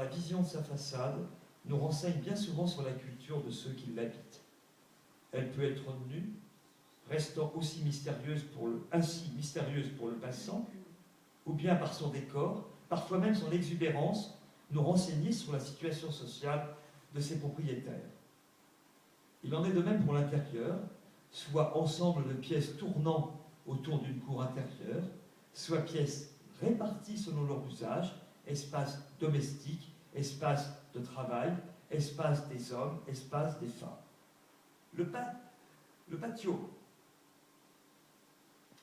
la vision de sa façade, nous renseigne bien souvent sur la culture de ceux qui l'habitent. Elle peut être nue, restant ainsi mystérieuse pour le passant, ou bien par son décor, parfois même son exubérance, nous renseigner sur la situation sociale de ses propriétaires. Il en est de même pour l'intérieur, soit ensemble de pièces tournant autour d'une cour intérieure, soit pièces réparties selon leur usage, espace domestique, espace de travail, espace des hommes, espace des femmes. Le patio,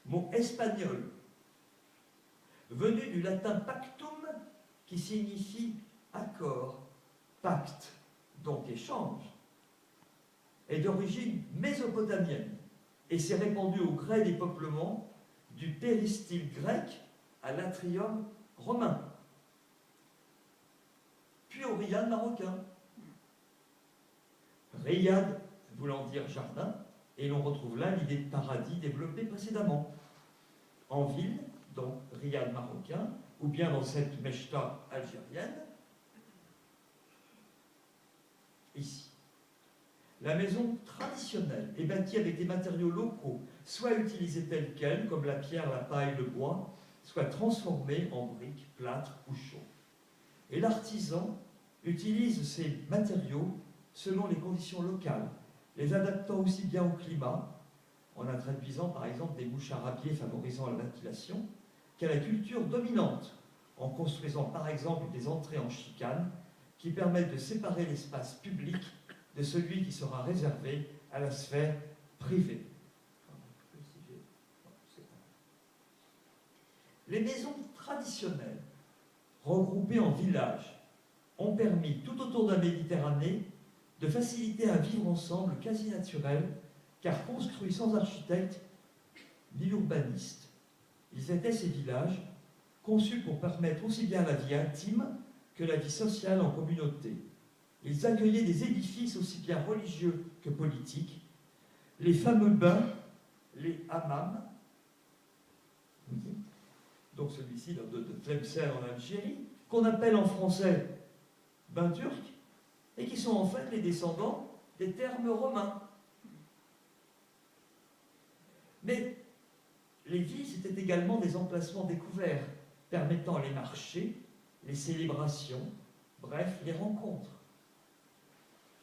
mot espagnol, venu du latin pactum, qui signifie accord, pacte, donc échange, est d'origine mésopotamienne et s'est répandu au gré des peuplements du péristyle grec à l'atrium romain, puis au riad marocain. Riad voulant dire jardin, et l'on retrouve là l'idée de paradis développée précédemment. En ville, donc riad marocain, ou bien dans cette mechta algérienne, ici. La maison traditionnelle est bâtie avec des matériaux locaux, soit utilisés tels quels, comme la pierre, la paille, le bois, soit transformés en briques, plâtre ou chaux. Et l'artisan utilise ces matériaux selon les conditions locales, les adaptant aussi bien au climat, en introduisant par exemple des mouches à râpier favorisant la ventilation, qu'à la culture dominante, en construisant par exemple des entrées en chicane qui permettent de séparer l'espace public de celui qui sera réservé à la sphère privée. Les maisons traditionnelles, regroupées en villages, ont permis tout autour de la Méditerranée de faciliter un vivre ensemble quasi naturel, car construits sans architecte ni urbaniste. Ils étaient ces villages conçus pour permettre aussi bien la vie intime que la vie sociale en communauté. Ils accueillaient des édifices aussi bien religieux que politiques, les fameux bains, les hammams, donc celui-ci de Tlemcen en Algérie, qu'on appelle en français bains turcs, et qui sont en fait les descendants des termes romains. Mais les villes, c'était également des emplacements découverts, permettant les marchés, les célébrations, bref, les rencontres.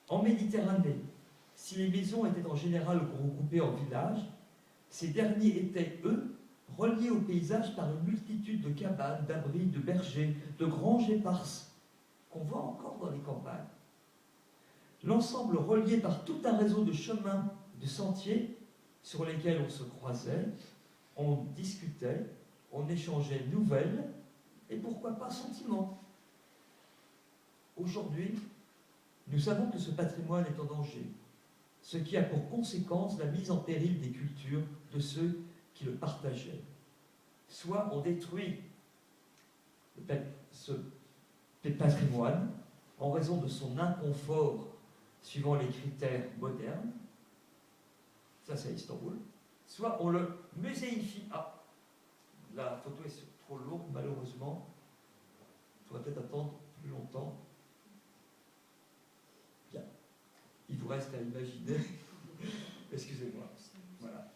En Méditerranée, si les maisons étaient en général regroupées en villages, ces derniers étaient, eux, reliés au paysage par une multitude de cabanes, d'abris, de bergers, de granges éparses, qu'on voit encore dans les campagnes. L'ensemble relié par tout un réseau de chemins, de sentiers, sur lesquels on se croisait, on discutait, on échangeait nouvelles, et pourquoi pas sentiments. Aujourd'hui, nous savons que ce patrimoine est en danger, ce qui a pour conséquence la mise en péril des cultures de ceux qui le partageaient. Soit on détruit ce patrimoine en raison de son inconfort suivant les critères modernes, ça c'est à Istanbul, soit on le muséifie. Ah, la photo est trop lourde malheureusement, il faudrait peut-être attendre plus longtemps. Bien, il vous reste à imaginer, excusez-moi, voilà.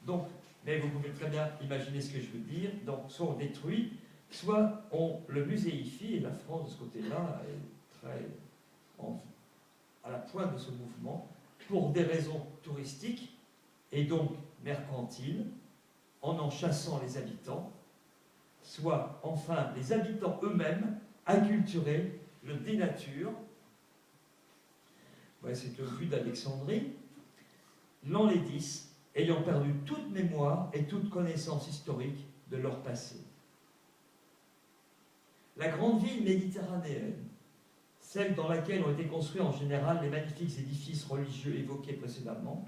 Donc, mais vous pouvez très bien imaginer ce que je veux dire, donc soit on détruit, soit on le muséifie, et la France de ce côté-là est très à la pointe de ce mouvement, pour des raisons touristiques et donc mercantiles, en chassant les habitants, soit enfin les habitants eux-mêmes acculturés, le dénaturent. Ouais, c'est le but d'Alexandrie. L'an les 10, ayant perdu toute mémoire et toute connaissance historique de leur passé. La grande ville méditerranéenne, celle dans laquelle ont été construits en général les magnifiques édifices religieux évoqués précédemment,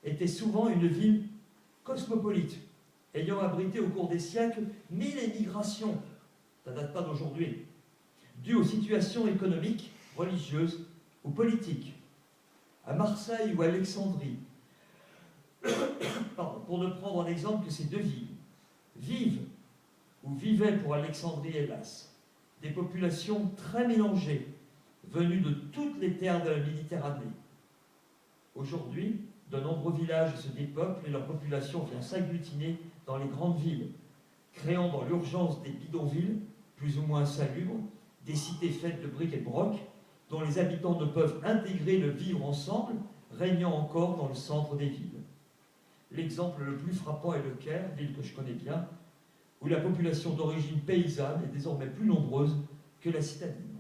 était souvent une ville cosmopolite, ayant abrité au cours des siècles 1000 émigrations, ça ne date pas d'aujourd'hui, dues aux situations économiques, religieuses ou politiques. À Marseille ou à Alexandrie, pour ne prendre en exemple que ces deux villes, vivent ou vivaient pour Alexandrie, hélas, des populations très mélangées, venues de toutes les terres de la Méditerranée. Aujourd'hui, de nombreux villages se dépeuplent et leur population vient s'agglutiner dans les grandes villes, créant dans l'urgence des bidonvilles, plus ou moins insalubres, des cités faites de briques et de broc, dont les habitants ne peuvent intégrer le vivre ensemble, régnant encore dans le centre des villes. L'exemple le plus frappant est le Caire, ville que je connais bien, où la population d'origine paysanne est désormais plus nombreuse que la citadine.